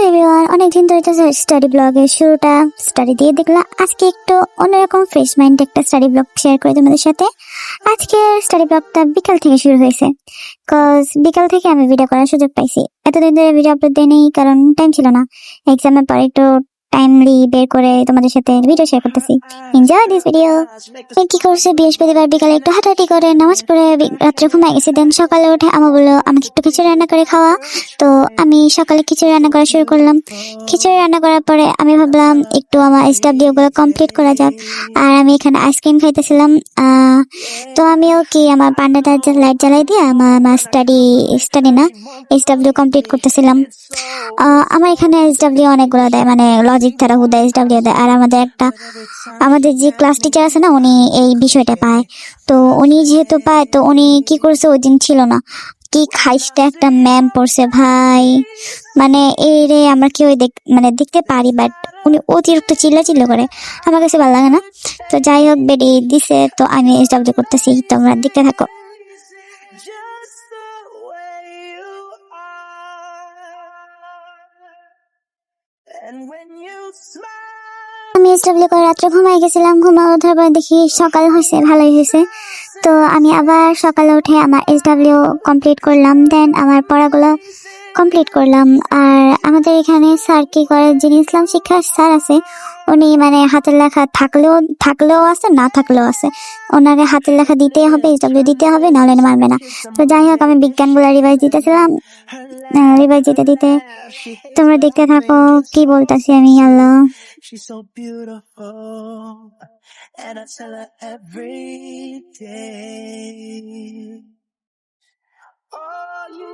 Everyone, অনেকদিন ধরে তো স্টাডি ব্লগের শুরুটা স্টাডি দিয়ে দেখলাম। আজকে একটু অন্যরকম ফ্রেশ মাইন্ড একটা স্টাডি ব্লগ শেয়ার করি তোমাদের সাথে। আজকে স্টাডি ব্লগটা বিকাল থেকে শুরু হয়েছে, কজ বিকাল থেকে আমি ভিডিও করার সুযোগ পাইছি। এতদিন ধরে ভিডিও আপলোড দেয়নি কারণ টাইম ছিল না। এক্সামের পরে একটু টাইমলি বের করে তোমাদের সাথে ভিডিও শেয়ার করতেছি। Enjoy this video. কি করছে, বৃহস্পতিবার বিকালে একটু হাঁটাহাঁটি করে নামাজ পড়ে রাত্রে ঘুমাই গেছি। দেন সকালে উঠে আমা বললো আমাকে একটু খিচুড়ি রান্না করে খাওয়া। তো আমি সকালে খিচুড়ি রান্না করা শুরু করলাম। খিচুড়ি রান্না করার পরে আমি ভাবলাম একটু আমার SW গুলো কমপ্লিট করা যাক। আর আমি এখানে আইসক্রিম খাইতেছিলাম। তো আমিও কি আমার পান্ডাটা লাইট জ্বালাই দিয়ে আমার স্টাডি না SW কমপ্লিট করতেছিলাম। আমার এখানে SW অনেকগুলো দেয়, মানে লজিক তারা হুদা SW দেয়। আর আমাদের যে ক্লাস টিচার আছে না, উনি এই বিষয়টা পায়। তো উনি যেহেতু পায়, তো উনি কি করছে, ওই দিন ছিল না, কি খাইসটা একটা ম্যাম পড়ছে ভাই। মানে এই রে আমরা কেউ মানে দেখতে পারি, বাট উনি অতিরিক্ত চিল্লা করে, আমার কাছে ভালো লাগে না। তো যাই হোক, বেডি দিছে, তো আমি SW করতেছি, তোমরা দেখতে থাকো। আমি SW করে রাত্রে ঘুমাই গেছিলাম। ওঠার পর দেখি সকাল হয়েছে, ভালোই হয়েছে। তো আমি আবার সকালে উঠে আমার SW কমপ্লিট করলাম। দেন আমার পড়াগুলো কমপ্লিট করলাম। আর আমাদের এখানে স্যার কি করে, যিনি ইসলাম শিক্ষা স্যার আছে, উনি মানে হাতের লেখা থাকলেও আছে, না থাকলেও আছে, ওনাকে হাতের লেখা দিতেই হবে, SW দিতে হবে, নাহলে মারবে না। তো যাই হোক, আমি বিজ্ঞানগুলো রিভাইজ দিতেছিলাম। রিভাইজ দিতে তোমরা দেখতে থাকো কি বলতেছি আমি। আল্লাহ, she's so beautiful, and I tell her every day. Oh, you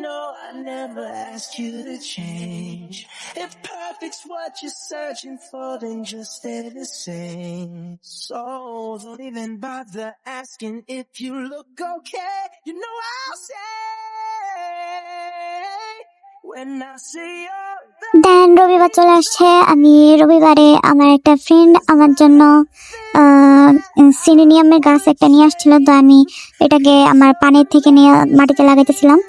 know, I never ask you to change. If perfect's what you're searching for, then just stay the same. So don't even bother asking if you look okay. You know I'll say when I see you. দেন রবিবার চলে আসছে। আমি রবিবারে আমার একটা friend আমার জন্য সিনেনিয়ামের গাছ একটা নিয়ে আসছিল। তো আমি এটাকে আমার পানির থেকে নিয়ে মাটিতে লাগাইতেছিলাম।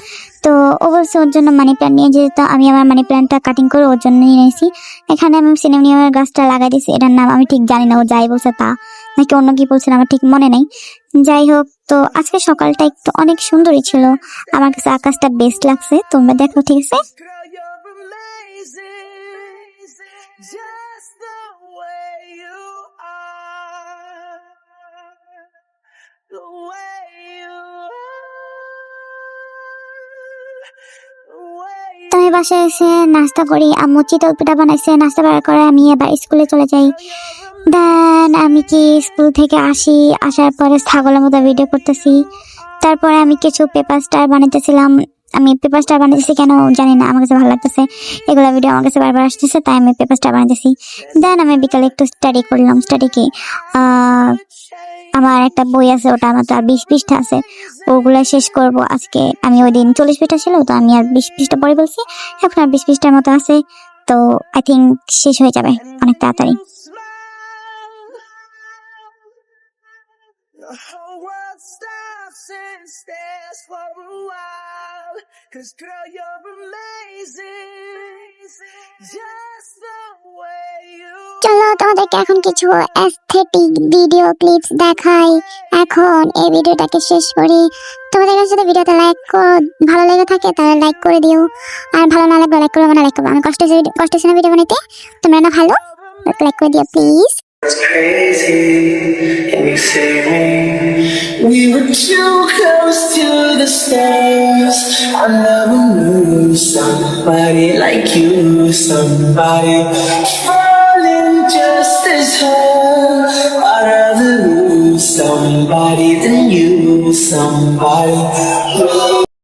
তো ও বলছে ওর জন্য মানি প্ল্যান্ট নিয়ে যেতে। আমি আমার মানি প্ল্যান্টটা কাটিং করে ওর জন্য নিয়ে নিয়েছি। এখানে আমি সিনেনিয়ামের গাছটা লাগাই দিয়েছি। এটার নাম আমি ঠিক জানি না, ও যাই বলছে তা, নাকি অন্য কি বলছে আমার ঠিক মনে নেই। যাই হোক, তো আজকে সকালটা একটু অনেক সুন্দরই ছিল, আমার কাছে আকাশটা বেস্ট লাগছে। তোমরা দেখো, ঠিক আছে? Just the way you are, the way you are. তো আমি বাসায় এসে নাস্তা করি। আম্মু চিতল পিঠা বানাইছে। নাস্তা করার পরে আমি এবার স্কুলে চলে যাই। দেন আমি কি স্কুল থেকে আসার পরে ছাগলের মতো ভিডিও করতেছি। তারপরে আমি কিছু পেপার স্টার বানাইতেছিলাম। আমি পেপার স্টার বানাইতেছি কেন জানি না, আমার কাছে ভালো লাগতেছে। এগুলো ভিডিও আমার কাছে বারবার আসতেছে, তাই আমি পেপার স্টার বানাইতেছি। দেন আমি বিকালে একটু স্টাডি করলাম। স্টাডি কি, আমার একটা বই আছে, ওটা আমার তো আর 20 পৃষ্ঠা আছে, ওগুলা শেষ করব আজকে। আমি ওই দিন 40 পৃষ্ঠা ছিল, তো আমি আর 20 পৃষ্ঠা পড়ে বলছি, এখন আর 20 পৃষ্ঠার মতো আছে। তো আই থিঙ্ক শেষ হয়ে যাবে অনেক তাড়াতাড়ি। The whole world stops and stares for a while, 'cause girl, you're amazing, just the way you. চলো তোমাদেরকে এখন কিছু অ্যাস্থেটিক ভিডিও ক্লিপস দেখাই। এখন এই ভিডিওটাকে শেষ করি। তোমাদের কাছে যদি ভিডিওটা ভালো লেগে থাকে তাহলে লাইক করে দিও, আর ভালো না লাগলে লাইক করবে না, লাইক করবে। আমি কষ্ট না ভিডিও বানাইতে, তোমরা না ভালো লাইক করে দিও please. It's crazy, and you say we were too close to the stars. I never knew somebody like you, somebody falling just as hard. I'd rather lose somebody than you, somebody